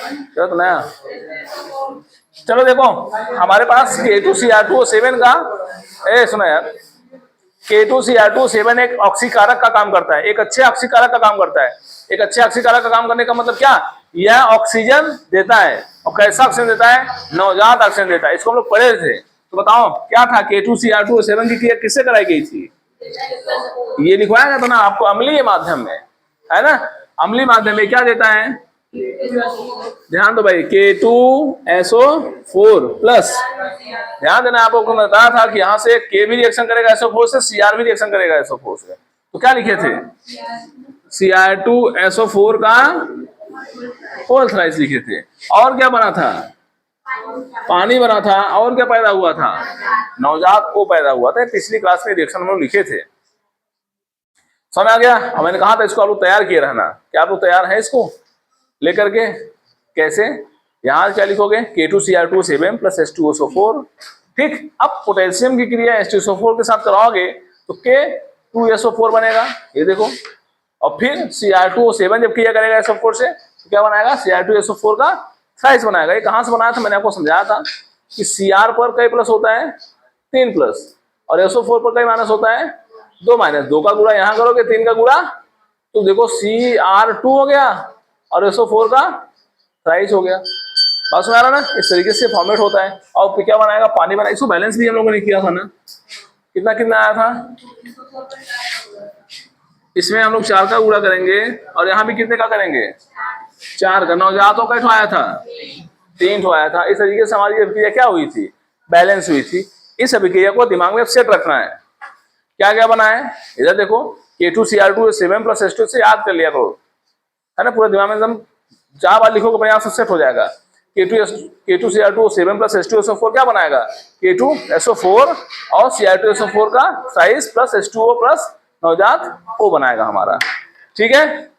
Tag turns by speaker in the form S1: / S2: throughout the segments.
S1: चलो तो नया। चलो देखो हमारे पास K2Cr2O7 का, सुनो यार, K2Cr2O7 एक ऑक्सीकारक का काम करता है, एक अच्छे ऑक्सीकारक का काम करता है। एक अच्छे ऑक्सीकारक का काम करने का मतलब क्या, यह ऑक्सीजन देता है। और कैसा ऑक्सीजन देता है, नवजात ऑक्सीजन देता है। इसको हम लोग पढ़े थे। तो बताओ क्या था, K2Cr2O7 की क्रिया किससे कराई गई थी? ये लिखवाया गया था ना आपको, अम्लीय माध्यम में, है ना। अम्लीय माध्यम में क्या देता है, ध्यान दो भाई, K2SO4 प्लस। ध्यान देना, आपको बताया था कि यहां से K भी रिएक्शन करेगा SO4 से, Cr भी रिएक्शन करेगा SO4 से। तो क्या लिखे थे, Cr2SO4 का होल थ्राइस लिखे थे। और क्या बना था, पानी बना था। और क्या पैदा हुआ था, नवजात को पैदा हुआ था। पिछली क्लास में रिएक्शन हम लोग लिखे थे, समझ आ गया। और मैंने कहा था इसको आप लोग तैयार किए रहना। क्या आप लोग तैयार हैं इसको लेकर के? कैसे, यहां क्या लिखोगे, K2Cr2O7 प्लस H2SO4। ठीक, अब पोटेशियम की क्रिया H2SO4 के साथ कराओगे तो K2SO4 बनेगा, ये देखो। और फिर Cr2O7 जब क्रिया करेगा SO4 से तो क्या बनाएगा, Cr2SO4 का थ्राइस बनाएगा। ये कहां से बनाया था, मैंने आपको समझाया था कि Cr पर कई प्लस होता है, 3 प्लस, और SO4 पर कई माइनस होता है, 2 माइनस। 2 का गुणा यहां करोगे, 3 का गुणा, तो देखो Cr2 हो गया और SO4 का थ्राइस हो गया। बात सुना रहा ना, इस तरीके से फॉर्मेट होता है। और फिर क्या बनाएगा, पानी बनाएगा। इसको बैलेंस भी हम लोगों ने किया था ना, कितना कितना आया था। इसमें हम लोग 4 का गुणा करेंगे और यहाँ भी कितने का करेंगे, 4 का। नवजातों का आया था, 3 आया था। इस तरीके से हमारी अभिक्रिया क्या हुई थी, बैलेंस हुई थी। इस अभिक्रिया को दिमाग में सेट रखना है। क्या क्या बना है, इधर देखो, K2Cr2O7 प्लस H2 से याद कर लिया करो, है ना। पूरा दिमाग में एकदम 4 बार लिखोगे, अपने आप से सेट हो जाएगा। K2Cr2O7 प्लस H2SO4 क्या बनाएगा, K2SO4 और Cr2SO4 का साइज प्लस H2O प्लस नवजात O बनाएगा हमारा। ठीक है,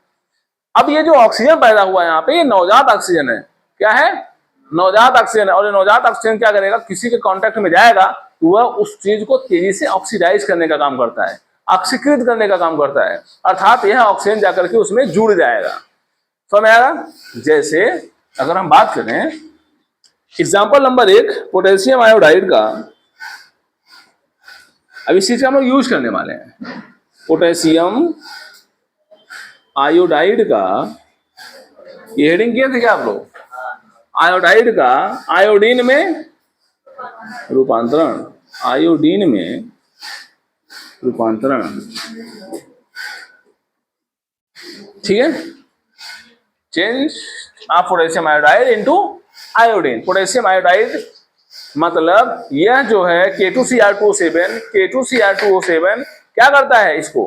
S1: अब ये जो ऑक्सीजन पैदा हुआ है यहाँ पे, ये नवजात ऑक्सीजन है। क्या है, नवजात ऑक्सीजन है। और ये नवजात ऑक्सीजन क्या करेगा, किसी के कांटेक्ट में जाएगा तो वह उस चीज को तेजी से ऑक्सीडाइज करने का काम करता है, ऑक्सीकृत करने का काम करता है। अर्थात यह ऑक्सीजन जाकर के उसमें जुड़ जाएगा। समझ आएगा। जैसे अगर हम बात करें एग्जाम्पल नंबर 1 पोटेशियम आयोडाइड का, अब इस चीज का हम लोग यूज करने वाले हैं। पोटेशियम आयोडाइड का, ये हेडिंग किए थे क्या आप लोग, आयोडाइड का आयोडीन में रूपांतरण, आयोडीन में रूपांतरण। ठीक है, change of potassium iodide into iodine. Potassium iodide मतलब यह जो है K2Cr2O7, K2Cr2O7 क्या करता है, इसको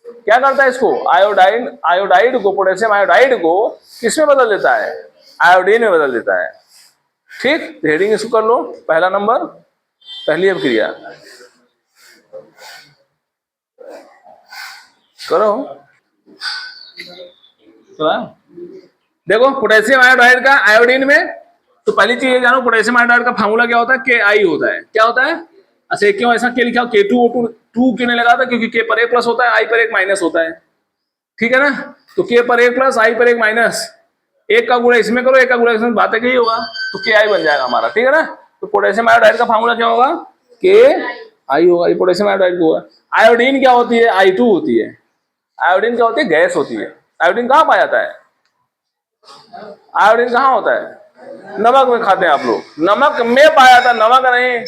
S1: क्या करता है, इसको आयोडाइड को, पोटेशियम आयोडाइड को किसमें बदल देता है, आयोडीन में बदल देता है। ठीक, हेडिंग इसको कर लो, पहला नंबर, पहली अभिक्रिया करो। देखो पोटेशियम आयोडाइड का आयोडीन में, तो पहली चीज ये जानो, पोटेशियम आयोडाइड का फार्मूला क्या होता है, Ki होता है। क्या होता है, अच्छा क्यों ऐसा क्या लिखा, K2O2 2 क्यों नहीं लगा था, क्योंकि K पर 1 प्लस होता है, I पर 1 माइनस होता है। ठीक है ना, तो K पर 1 प्लस, I पर 1 माइनस, 1 का गुणा इसमें करो, 1 का गुणा इसमें, बातें कही होगा, तो Ki बन जाएगा हमारा। ठीक है ना, तो पोटेशियम आयोडाइड का फार्मूला क्या होगा, Ki होगा। ये पोटेशियम आयोडाइड होगा। आयोडीन क्या होती है, I2 होती है। आयोडीन क्या होती है, गैस होती है। आयोडीन कहाँ पाया जाता है, आयोडीन कहाँ होता है, नमक में खाते हैं आप लोग, नमक में पाया जाता है, नमक नहीं,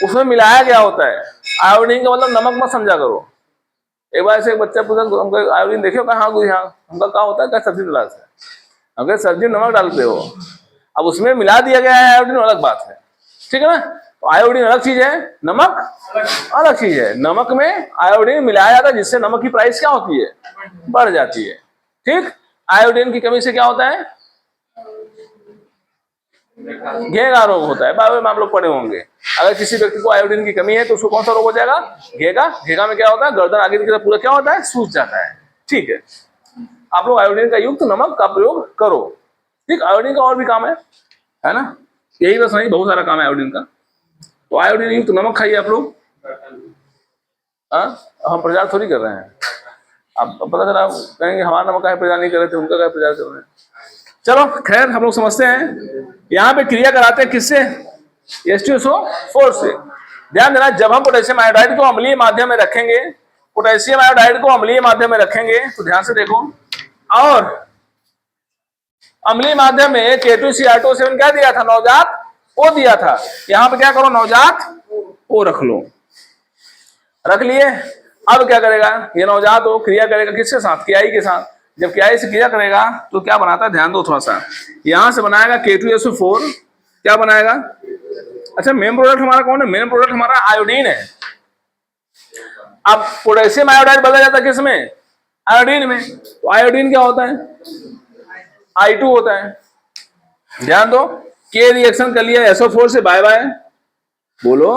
S1: उसमें मिलाया गया होता है। आयोडीन का मतलब नमक मत समझा करो। एक बार ऐसे एक बच्चा पूछा हमको, आयोडीन देखियो कहाँ, यहाँ हमका कहा होता है, क्या सब्जी डाला है, अगर सब्जी नमक डालते हो, अब उसमें मिला दिया गया है आयोडीन, अलग बात है। ठीक है ना, तो आयोडीन अलग चीज है, नमक अलग चीज है। नमक में आयोडीन मिलाया जाता है, जिससे नमक की प्राइस क्या होती है, बढ़ जाती है। ठीक, आयोडीन की कमी से क्या होता है, घेगा रोग होता है। बाबा में आप लोग पढ़े होंगे, अगर किसी व्यक्ति को आयोडीन की कमी है तो उसको कौन सा रोग हो जाएगा, घेगा। घेगा में क्या होता है, गर्दन आगे की तरफ पूरा क्या होता है, सूज जाता है। ठीक है, आप लोग आयोडीन का युक्त नमक का प्रयोग करो। ठीक, आयोडीन का और भी काम है ना, यही बस नहीं, बहुत सारा काम है आयोडीन का। तो आयोडीन युक्त नमक खाइए आप लोग। हम प्रचार थोड़ी कर रहे हैं, अब पता चला कहेंगे हमारा नमक का प्रचार नहीं कर रहे थे, उनका क्या प्रचार कर रहे हैं। चलो खैर हम लोग समझते हैं। यहाँ पे क्रिया कराते हैं किससे? H2SO4 से। ध्यान देना, जब हम पोटेशियम आयोडाइड को अम्लीय माध्यम में रखेंगे, पोटेशियम आयोडाइड को अम्लीय माध्यम में रखेंगे तो ध्यान से देखो, और अम्लीय माध्यम में K2Cr2O7 क्या दिया था? नवजात O दिया था। यहां पे क्या करो, नवजात O रख लो, रख लिए। अब क्या करेगा ये नवजात O? क्रिया करेगा किसके साथ? KI के साथ। जब KI से क्रिया करेगा तो क्या बनाता है? ध्यान दो थोड़ा सा, यहां से बनाएगा K2SO4, क्या बनाएगा? अच्छा, मेन प्रोडक्ट हमारा कौन है? मेन प्रोडक्ट हमारा आयोडीन है। अब पोटेशियम आयोडाइड बदल जाता है किसमें? आयोडीन में। तो आयोडीन क्या होता है? I2 होता है। ध्यान दो, K रिएक्शन कर लिया SO4 से, बाय बाय, बोलो,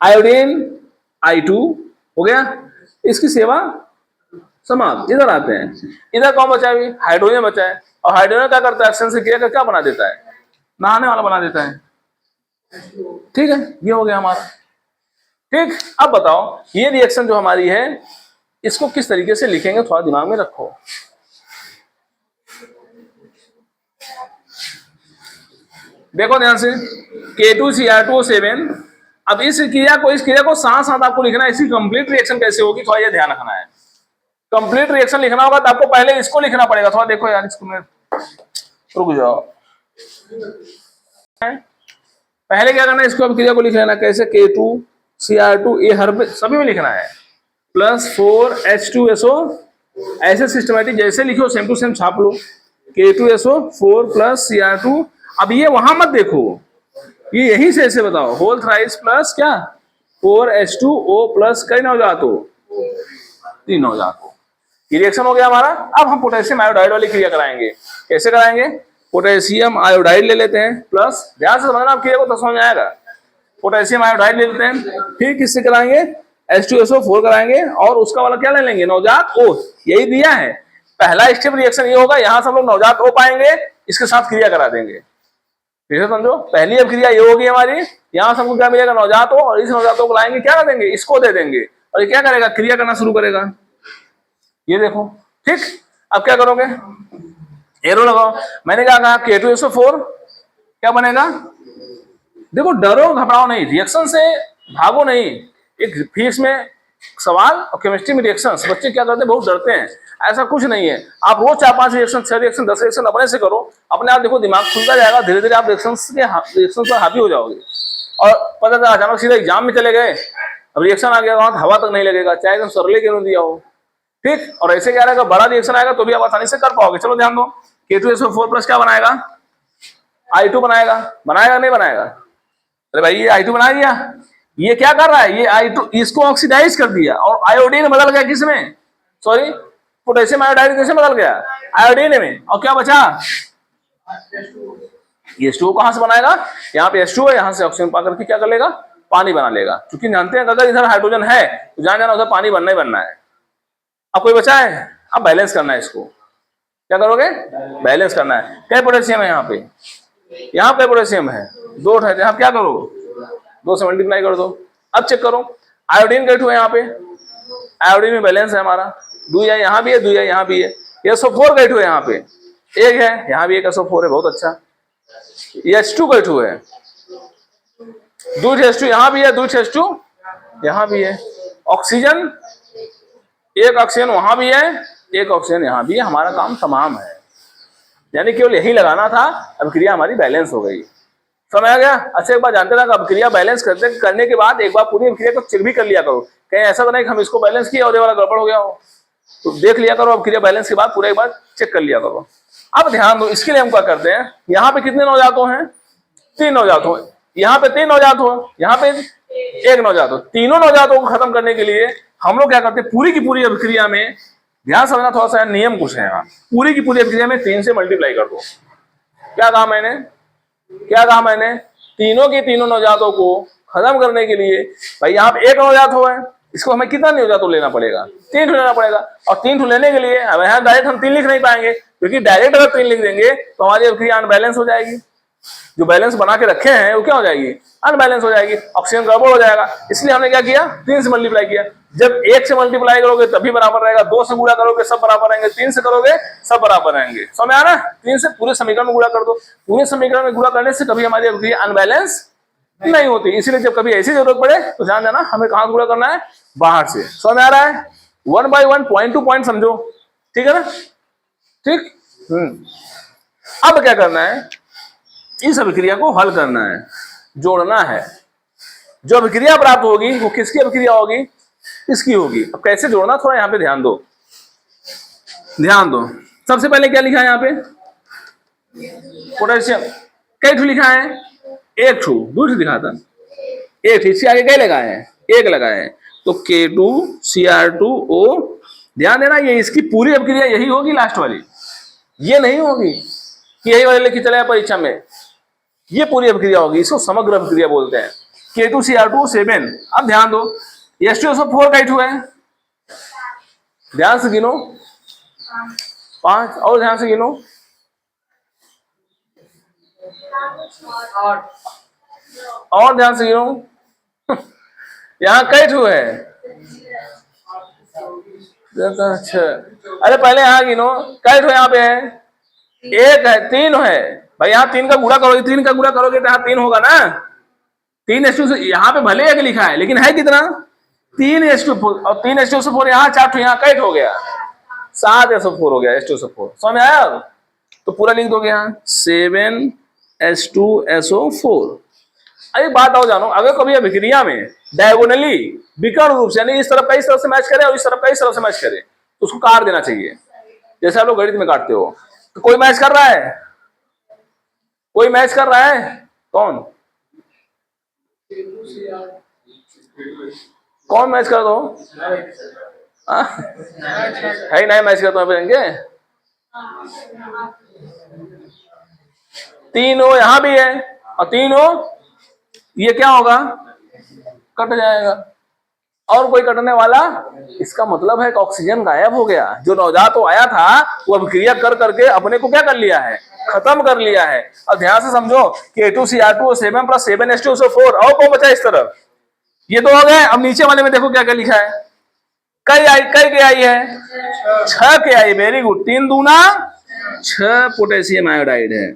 S1: आयोडीन I2 हो गया, इसकी सेवा समाप्त। इधर आते हैं, इधर कौन बचा है? हाइड्रोजन बचा है। और हाइड्रोजन क्या करता है? एक्शन से क्रिया कर क्या बना देता है? नहाने वाला बना देता है। ठीक है, ये हो गया हमारा। ठीक, अब बताओ ये रिएक्शन जो हमारी है इसको किस तरीके से लिखेंगे, थोड़ा दिमाग में रखो। देखो ध्यान से, K2Cr2O7। अब इस क्रिया को साथ साथ आपको लिखना है। इसकी कंप्लीट रिएक्शन कैसे होगी, थोड़ा ये ध्यान रखना है। कंप्लीट रिएक्शन लिखना होगा तो आपको पहले इसको लिखना पड़ेगा। थोड़ा देखो यार, इसको मैं रुक जाओ, पहले क्या करना है, इसको अब क्रिया को लिख लेना। कैसे? K2Cr2, ये हर सभी में लिखना है, प्लस 4H2SO, ऐसे सिस्टमेटिक जैसे लिखो सेम टू सेम छाप लो। K2SO4 plus Cr2। अब ये वहां मत देखो, ये यहीं से ऐसे बताओ, होल थ्राइस प्लस क्या 4H2O प्लस कई नवजात हो, 3 नवजात हो। ये रिएक्शन हो गया हमारा। अब हम पोटेशियम आयोडाइड वाली क्रिया कराएंगे। कैसे कराएंगे? पोटेशियम आयोडाइड ले लेते हैं, प्लस, ध्यान से समझना, आप क्रिया को तो समझ में आएगा। पोटेशियम आयोडाइड ले लेते हैं, फिर किससे कराएंगे? H2SO4 कराएंगे, और उसका वाला क्या ले लेंगे? नवजात O। यही दिया है, पहला स्टेप रिएक्शन ये होगा। यहां से हम लोग नवजात O पाएंगे, इसके साथ क्रिया करा देंगे। ठीक है, समझो, पहली अब क्रिया ये होगी हमारी। यहां से हमको क्या मिलेगा? नवजात O, और इस नवजात O को लाएंगे, क्या कर देंगे? इसको दे देंगे, और ये क्या करेगा? क्रिया करना शुरू करेगा। ये देखो, ठीक। अब क्या करोगे? एरो लगाओ। मैंने क्या कहा? K2SO4 क्या बनेगा? देखो, डरो घबराओ नहीं, रिएक्शन से भागो नहीं। एक फिजिक्स में सवाल और केमिस्ट्री में रिएक्शन, बच्चे क्या करते हैं? बहुत डरते हैं। ऐसा कुछ नहीं है। आप रोज 4-5 रिएक्शन, 6 रिएक्शन, 10 रिएक्शन अपने से करो, अपने आप देखो दिमाग खुलता जाएगा। धीरे धीरे आप रिएक्शन पर हावी हो जाओगे, और पता चला अचानक सीधा एग्जाम में चले गए, अब रिएक्शन आ गया, वहां हवा तक नहीं लगेगा, चाहे एकदम सरले क्यों दिया हो। ठीक, और ऐसे क्या रहेगा? बड़ा रिएक्शन आएगा तो भी आप आसानी से कर पाओगे। चलो ध्यान दो, K2SO4 प्लस क्या बनाएगा? I2 बनाएगा। बनाएगा नहीं बनाएगा? अरे भाई, ये I2 बना दिया। ये क्या कर रहा है? ये I2 इसको ऑक्सीडाइज कर दिया, और आयोडीन बदल गया किसमें? सॉरी, पोटेशियम आयोडाइड कैसे बदल गया? आयोडीन में। और क्या बचा? ये H2O कहां से बनाएगा? यहाँ पे H2O है, यहाँ से ऑक्सीजन पा करके क्या कर लेगा? पानी बना लेगा। क्योंकि जानते हैं अगर इधर हाइड्रोजन है तो जान जाना उधर पानी बनना ही बनना है। अब कोई बचा है? अब बैलेंस करना है इसको। क्या करोगे? बैलेंस करना है। क्या पोटेशियम है यहाँ पे? यहाँ पे पोटेशियम है, 2 है। यहाँ क्या करो? 2 से मल्टीप्लाई कर दो। अब चेक करो, आयोडीन कैसे हुआ? यहाँ पे आयोडीन में बैलेंस है हमारा, 2 है, यहाँ भी है, 2 है, यहाँ भी है। SO4 कैसे हुआ? यहाँ पे 1 है, यहाँ भी 1 SO4 है, बहुत अच्छा। H2 कैसे हुआ है? 2 H2 यहाँ भी है, 2 H2 यहाँ भी है। ऑक्सीजन, 1 ऑक्सीजन वहां भी है, 1 ऑक्सीजन यहाँ भी है। हमारा काम तमाम है, यानी केवल यही लगाना था। अब क्रिया हमारी बैलेंस हो गई। समझ आ गया? अच्छा, एक बार जानते ना, अब क्रिया बैलेंस करने के बाद एक बार पूरी क्रिया को चेक भी कर लिया करो। कहीं ऐसा तो नहीं कि हम इसको बैलेंस किया और ये वाला गड़बड़ हो गया हो, तो देख लिया करो। अब क्रिया बैलेंस के बाद पूरा एक बार चेक कर लिया करो। अब ध्यान दो, इसके लिए हम क्या करते हैं? यहाँ पे कितने नवजातों हैं? 3 नवजातों। यहाँ पे 3 नवजातों, यहाँ पे 1 नवजातों। तीनों नवजातों को खत्म करने के लिए हम लोग क्या करते हैं? पूरी की पूरी अभिक्रिया में ध्यान समझना, थोड़ा सा नियम कुछ है यहाँ। पूरी की पूरी अभिक्रिया में 3 से मल्टीप्लाई कर दो। क्या कहा मैंने? क्या कहा मैंने? तीनों की तीनों नवजातों को खत्म करने के लिए भाई यहाँ पे 1 नवजात हो है, इसको हमें कितना नवजातों लेना पड़ेगा? 3 लेना पड़ेगा। और 3 लेने के लिए अब यहाँ डायरेक्ट हम 3 लिख नहीं पाएंगे, क्योंकि डायरेक्ट अगर 3 लिख देंगे तो हमारी अभिक्रिया अनबैलेंस हो जाएगी। जो बैलेंस बना के रखे हैं वो क्या हो जाएगी, अनबैलेंस हो जाएगी, ऑक्सीजन गड़बड़ हो जाएगा। इसलिए हमने क्या किया, 3 से मल्टीप्लाई किया। जब 1 से मल्टीप्लाई करोगे तभी बराबर रहेगा, 2 से गुणा करोगे सब बराबर रहेंगे, 3 से करोगे सब बराबर रहेंगे। समझ आ रहा है? 3 से पूरे समीकरण में गुणा कर दो। पूरे समीकरण में गुणा करने से कभी हमारी अभिक्रिया अनबैलेंस नहीं होती। इसीलिए जब कभी ऐसी जरूरत पड़े तो ध्यान देना हमें कहां गुणा करना है, बाहर से। समझ आ रहा है? 1 by 1 पॉइंट टू पॉइंट समझो, ठीक है ना? ठीक। अब क्या करना है, इस अभिक्रिया को हल करना है, जोड़ना है। जो अभिक्रिया प्राप्त होगी वो किसकी अभिक्रिया होगी, इसकी होगी। अब कैसे जोड़ना, थोड़ा यहां पे ध्यान दो, ध्यान दो। सबसे पहले क्या लिखा है यहाँ पे, पोटेशियम। कई ठू लिखा है, एक ठू, दो ठू दिखा था, एक ठू। इसके आगे क्या लगा है, एक लगा है, तो K2Cr2O। ध्यान देना, ये इसकी पूरी अभिक्रिया यही होगी, लास्ट वाली ये नहीं होगी कि यही वाले लेके चले परीक्षा में। ये पूरी अभिक्रिया होगी, इसको समग्र अभिक्रिया बोलते हैं। K2Cr2O7। अब ध्यान दो, H2SO4 का ठू है, ध्यान से गिनो, 5, और ध्यान से गिनो, और ध्यान से गिनो। यहाँ कई ठू है, अच्छा, अरे पहले यहाँ गिनो, कई ठू यहाँ पे है, एक है, 3 है भाई। यहाँ 3 का गुणा करोगे, 3 का गुणा करोगे तो यहाँ 3 होगा ना। 3 H2 से यहाँ पे भले एक लिखा है लेकिन है कितना, 3 H2, और 3 H2SO4 यहाँ 4 ठू, यहाँ कई हो गया, 7 SO4 हो गया, H2SO4। समझ में आया? तो पूरा लिख दोगे यहाँ 7 H2SO4। अरे बात आओ जानो, अगर कभी अभिक्रिया में डायगोनली विकर्ण रूप से, यानी इस तरफ का इस तरफ से मैच करे और इस तरफ का इस तरफ से मैच करे, तो उसको काट देना चाहिए, जैसे आप लोग गणित में काटते हो। तो कोई मैच कर रहा है, कोई मैच कर रहा है, कौन कौन मैच कर दो है ही नहीं, मैच करते हैं। तीनों यहां भी है और तीनों, ये क्या होगा, कट जाएगा, और कोई कटने वाला, इसका मतलब है कि ऑक्सीजन गायब हो गया। जो नवजात तो आया था वो अभिक्रिया कर करके अपने को क्या कर लिया है, खत्म कर लिया है। और ध्यान से समझो कि K2Cr2O7 + 7H2SO4, और कौन बचा इस तरफ, ये तो हो गए। अब नीचे वाले में देखो क्या क्या लिखा है, कई के आई है, 6 के आई, वेरी गुड, 3 दूना 6 पोटेशियम आयोडाइड है।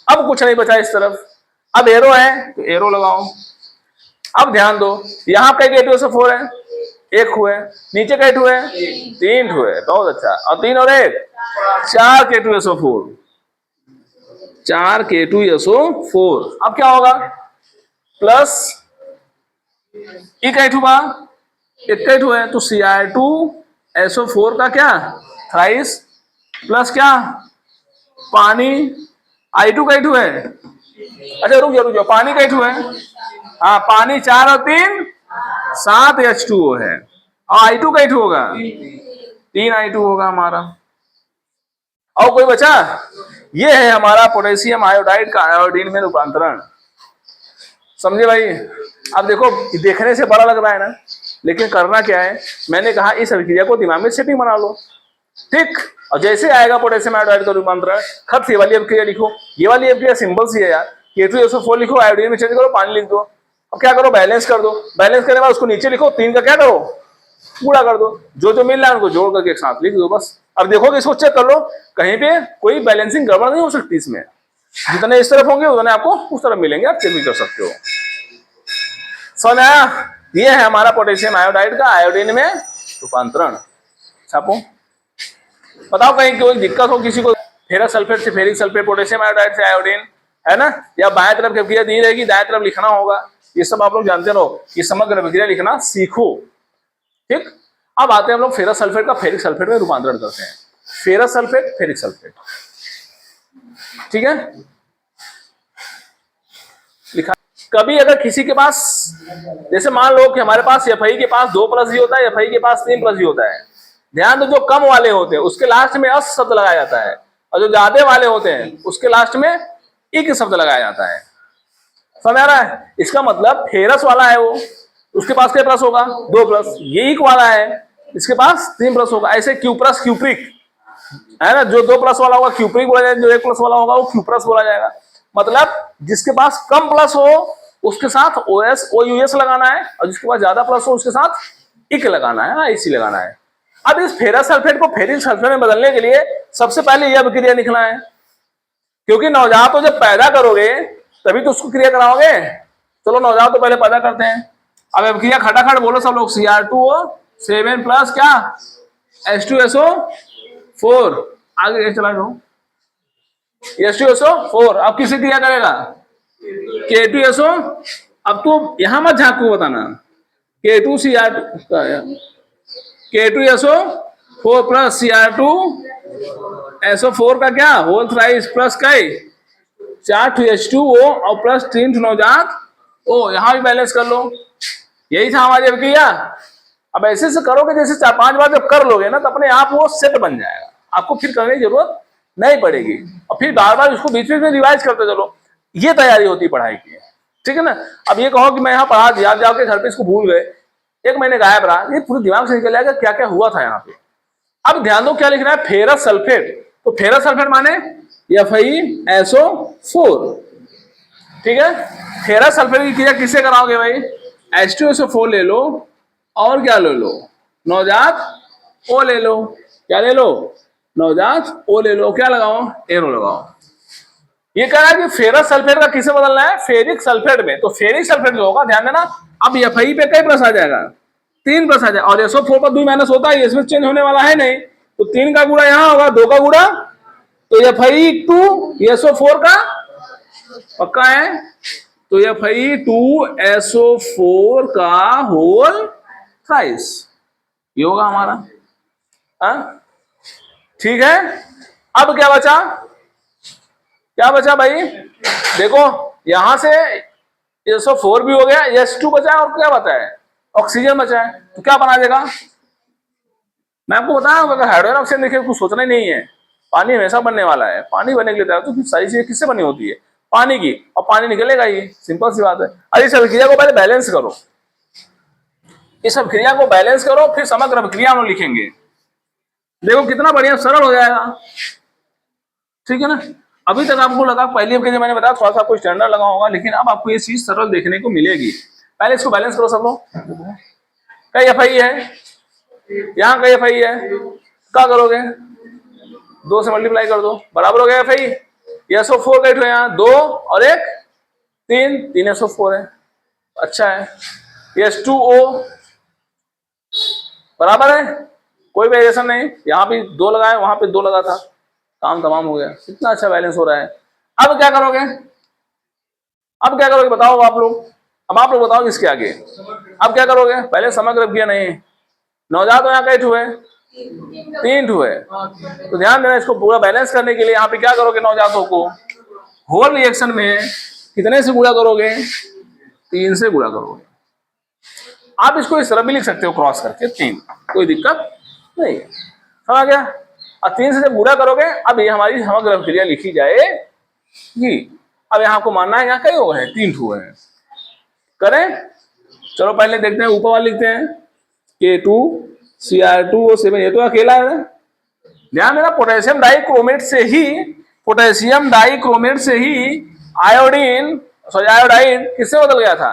S1: अब कुछ नहीं बचा इस तरफ, अब एरो है तो एरो लगाओ। अब ध्यान दो, यहाँ कई K2SO4 है, 1 हुए, नीचे कई ठू है, 3 ठू है, बहुत अच्छा, और 3 और 1 4 K2SO4, 4 K2SO4। अब क्या होगा, प्लस कई ठू बा, एक कई ठू है, तो Cr2SO4 का क्या, थ्राइस, प्लस क्या, पानी, I2 कई ठू है, अच्छा रुक जाओ, पानी कई ठू है, हाँ पानी 4 और 3 7 H2O है, और I2 कई ठू होगा, 3 I2 होगा हमारा। और कोई बचा, ये है हमारा पोटेशियम आयोडाइड का आयोडीन में रूपांतरण। समझे भाई? अब देखो, देखने से बड़ा लग रहा है ना, लेकिन करना क्या है, मैंने कहा इस अभिक्रिया को दिमाग में सेटिंग बना लो, ठीक। और जैसे आएगा पोटेशियम आयोडाइड का रूपांतरण, खत से वाली अभिक्रिया लिखो, ये वाली अभिक्रिया सिंपल सी है यार, K2SO4 लिखो, आयोडीन में चेंज करो, पानी लिख दो। अब क्या करो, बैलेंस कर दो, बैलेंस करने के बाद उसको नीचे लिखो, 3 का क्या करो, गुणा कर दो, जो जो मिल रहा है उनको जोड़ करके एक साथ लिख दो, बस। अब देखोगे, इसको चेक कर लो, कहीं पे कोई बैलेंसिंग गड़बड़ नहीं हो सकती इसमें, जितने इस तरफ होंगे उतने आपको उस तरफ मिलेंगे, आप चेक भी कर सकते हो। समझ आया? ये है हमारा पोटेशियम आयोडाइड का आयोडीन में रूपांतरण। छापो, बताओ कहीं कोई दिक्कत हो किसी को, फेरस सल्फेट से फेरिक सल्फेट, पोटेशियम आयोडाइड से आयोडीन, है ना, या बाएं तरफ की अभिक्रिया दी रहेगी, दाएं तरफ लिखना होगा, ये सब आप लोग जानते रहो, ये समग्र अभिक्रिया लिखना सीखो, ठीक। अब आते हैं हम लोग फेरस सल्फेट का फेरिक सल्फेट में रूपांतरण करते हैं, फेरस सल्फेट फेरिक सल्फेट, ठीक है। लिखा, कभी अगर किसी के पास, जैसे मान लो कि हमारे पास Fi के पास 2+ ही होता है, Fi के पास 3+ ही होता है, ध्यान दो, जो कम वाले होते हैं उसके लास्ट में अस शब्द लगाया जाता है, और जो ज्यादा वाले होते हैं उसके लास्ट में इक शब्द लगाया जाता है। समझ आ रहा है? इसका मतलब फेरस वाला है वो, उसके पास क्या प्लस होगा, 2+, ये इक वाला है, इसके पास 3+ होगा। ऐसे क्यूप्रस क्यूप्रिक है ना, जो 2+ वाला होगा क्यूप्रिक बोला जाएगा, जो 1+ वाला होगा वो क्यूप्रस बोला जाएगा। मतलब जिसके पास कम प्लस हो उसके साथ OS OUS लगाना है, और जिसके पास ज्यादा प्लस हो उसके साथ इक लगाना है, IC लगाना है। अब इस फेरस सल्फेट को फेरिक सल्फेट में बदलने के लिए सबसे पहले यह अभिक्रिया लिखना है, क्योंकि नवजात को जब पैदा करोगे तभी तो उसको क्रिया कराओगे। चलो नवजात तो पहले पैदा करते हैं। अब अभिक्रिया खटाखट बोलो सब लोग। Cr2O7 प्लस क्या H2SO4, आगे चला जाओ। H2SO4 अब किसे क्रिया करेगा K2SO। अब तू यहां मत झांक को बताना, K2SO4 प्लस Cr2SO4 का क्या होल थ्राइस प्लस कई 4 H2O और प्लस 3 नवजात ओ, यहां भी बैलेंस कर लो। यही था हमारी अभिक्रिया। अब ऐसे से करोगे जैसे 4-5 बार जब कर लोगे ना तो अपने आप वो सेट बन जाएगा, आपको फिर करने की जरूरत नहीं पड़ेगी, और फिर बार बार उसको बीच में रिवाइज करते चलो। ये तैयारी होती है पढ़ाई की, ठीक है ना। अब ये कहो कि मैं यहाँ पढ़ा दिया, जाके घर पे इसको भूल गए, 1 महीने गायब रहा, ये पूरे दिमाग से निकल जाएगा क्या क्या हुआ था यहाँ पे। अब ध्यान दो क्या लिखना है, फेरस सल्फेट। तो फेरस सल्फेट माने FeSO4, ठीक है। फेरस सल्फेट की क्रिया किससे कराओगे भाई, H2SO4 ले लो, और क्या ले लो नवजात O ले लो। क्या ले लो नवजात O ले लो। क्या लगाओ एरो लगाओ। ये कह रहा है कि फेरस सल्फेट का किसे बदलना है, फेरिक सल्फेट में। तो फेरिक सल्फेट जो होगा ध्यान देना, अब Fe पे कई प्लस आ जाएगा, 3 प्लस आ जाएगा, और SO4 पर 2 माइनस होता है, इसमें चेंज होने वाला है नहीं, तो 3 का गुणा यहाँ होगा, 2 का गुणा, तो Fe2 SO4 का पक्का है, तो Fe2SO4 का होल थ्राइस ये होगा हमारा। ठीक है। अब क्या बचा, क्या बचा भाई, देखो यहां से SO4 भी हो गया, S2 बचा, और क्या बचा है ऑक्सीजन बचा है। तो क्या बना देगा, मैं आपको बताया अगर हाइड्रोजन ऑक्सीजन देखिए कुछ सोचना ही नहीं है, पानी हमेशा बनने वाला है। पानी बनने के लिए तो फिर सारी चीजें किससे बनी होती है, पानी की, और पानी निकलेगा ही, सिंपल सी बात है। अरे इस अभिक्रिया को पहले बैलेंस करो, इस अभिक्रिया को बैलेंस करो, फिर समग्र अभिक्रिया हम लिखेंगे। देखो कितना बढ़िया सरल हो जाएगा, ठीक है ना। अभी तक आपको लगा पहली अभिक्रिया मैंने बताया थोड़ा सा आपको स्टैंडर्ड लगा होगा, लेकिन अब आपको ये चीज सरल देखने को मिलेगी। पहले इसको बैलेंस करो सब लोग। कई Fe है, यहाँ कई Fe है, क्या करोगे 2 से मल्टीप्लाई कर दो, बराबर हो गया Fe। SO4 का है यहाँ 2 और 1 3 SO4 है, अच्छा है। H2O बराबर है, कोई वेरिएशन नहीं, यहाँ भी 2 लगाए वहां पे 2 लगा था, काम तमाम हो गया। कितना अच्छा बैलेंस हो रहा है। अब क्या करोगे, अब क्या करोगे बताओ आप लोग, अब आप लोग बताओ इसके आगे अब क्या करोगे। पहले समग्र अभिक्रिया नहीं, नवजात यहाँ कई ठू है, 3 ठू है, तो ध्यान देना इसको पूरा बैलेंस करने के लिए यहाँ पे क्या करोगे, नवजातों को होल रिएक्शन में कितने से गुणा करोगे, 3 से गुणा करोगे। आप इसको इस तरह भी लिख सकते हो क्रॉस करके 3, कोई दिक्कत नहीं है, समझ गया। और 3 से जब गुणा करोगे, अब ये हमारी समग्र अभिक्रिया लिखी जाएगी। अब यहाँ आपको मानना है यहाँ कई हो गए 3 ठू है, करें। चलो पहले देखते हैं ऊपर वाले लिखते हैं, K2Cr2O7, ये तो अकेला है। ध्यान देना पोटेशियम डाइक्रोमेट से ही आयोडीन आयोडाइड किससे बदल गया था,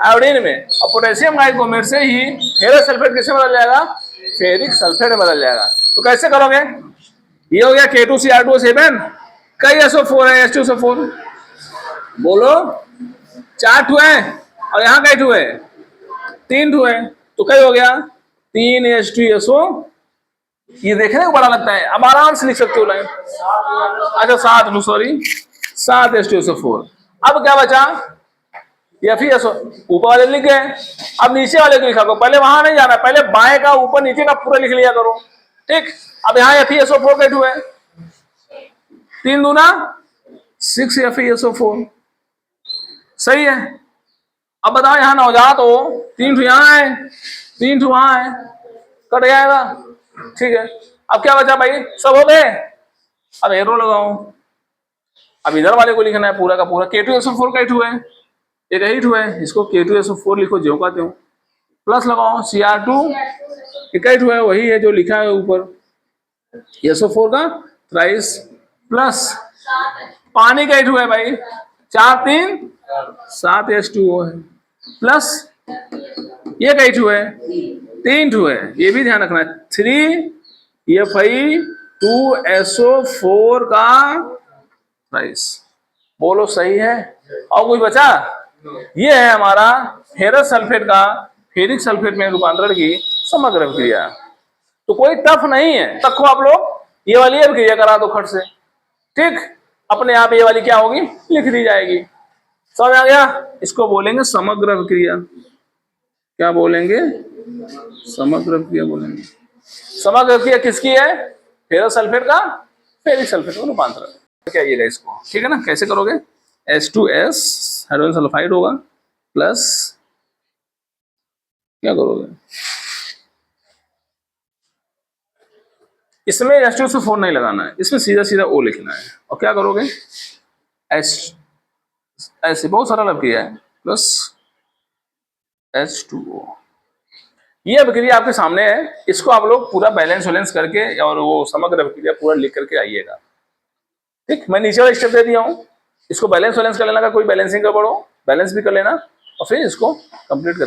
S1: आयोडीन में, और पोटेशियम डाइक्रोमेट से ही फेरस सल्फेट किससे बदल जाएगा, फेरिक सल्फेट में बदल जाएगा। तो कैसे करोगे, ये हो गया K2Cr2O7, कई SO4 है, H2SO4 बोलो 4 ठू है, और यहाँ कई ठू है 3 ठू है, तो कई हो गया 3 H2SO। ये देखने को बड़ा लगता है, अब आराम से लिख सकते हो लाइन। अच्छा 7 सॉरी 7 H2SO4। अब क्या बचा, ये FeSO ऊपर वाले लिख गए, अब नीचे वाले को लिखा करो। पहले वहां नहीं जाना, पहले बाएं का ऊपर नीचे का पूरा लिख लिया करो, ठीक। अब यहाँ FeSO4 कई ठू है, 3 दूना 6 FeSO4, सही है। अब बताओ यहाँ नवजात हो, 3 ठू यहाँ है, 3 ठू वहां है, कट जाएगा, ठीक है। अब क्या बचा भाई, सब हो गए। अब एरो लगाओ, अब इधर वाले को लिखना है पूरा का पूरा। K2SO4 का ठू है, एक ही ठू है, इसको K2SO4 लिखो ज्यों का त्यों, प्लस लगाओ Cr2 एक ही ठू है, वही है जो लिखा है ऊपर, SO4 का थ्राइस, प्लस पानी का ठू है भाई, 4 3 7 H2O है, प्लस ये कई ठू है, 3 ठू है, ये भी ध्यान रखना है, 3 Fe2SO4 का राइस। बोलो सही है? और कोई बचा? ये है हमारा फेरस सल्फेट का फेरिक सल्फेट में रूपांतरण की समग्र अभिक्रिया। तो कोई टफ नहीं है, तखो आप लोग ये वाली अभिक्रिया करा दो खट से, ठीक, अपने आप ये वाली क्या होगी, लिख दी जाएगी। समझ आ गया? इसको बोलेंगे समग्र अभिक्रिया। क्या बोलेंगे? समग्र अभिक्रिया बोलेंगे। समग्र अभिक्रिया किसकी है? फेरस सल्फेट का फेरिक सल्फेट में रूपांतरण। क्या आइएगा इसको, ठीक है ना? कैसे करोगे? H2S हाइड्रोजन सल्फाइड होगा, प्लस क्या करोगे, इसमें H2SO4 नहीं लगाना है, इसमें सीधा सीधा O लिखना है। और क्या करोगे? H ऐसे बहुत सारा अभिक्रिया है, प्लस H2O। ये अभिक्रिया आपके सामने है, इसको आप लोग पूरा बैलेंस करके और वो समग्र अभिक्रिया पूरा लिख करके आइएगा। ठीक, मैं नीचे वाला स्टेप दे दिया हूँ, इसको बैलेंस कर लेना, का कोई बैलेंसिंग का पढ़ो, बैलेंस भी कर लेना और फिर इसको कंप्लीट कर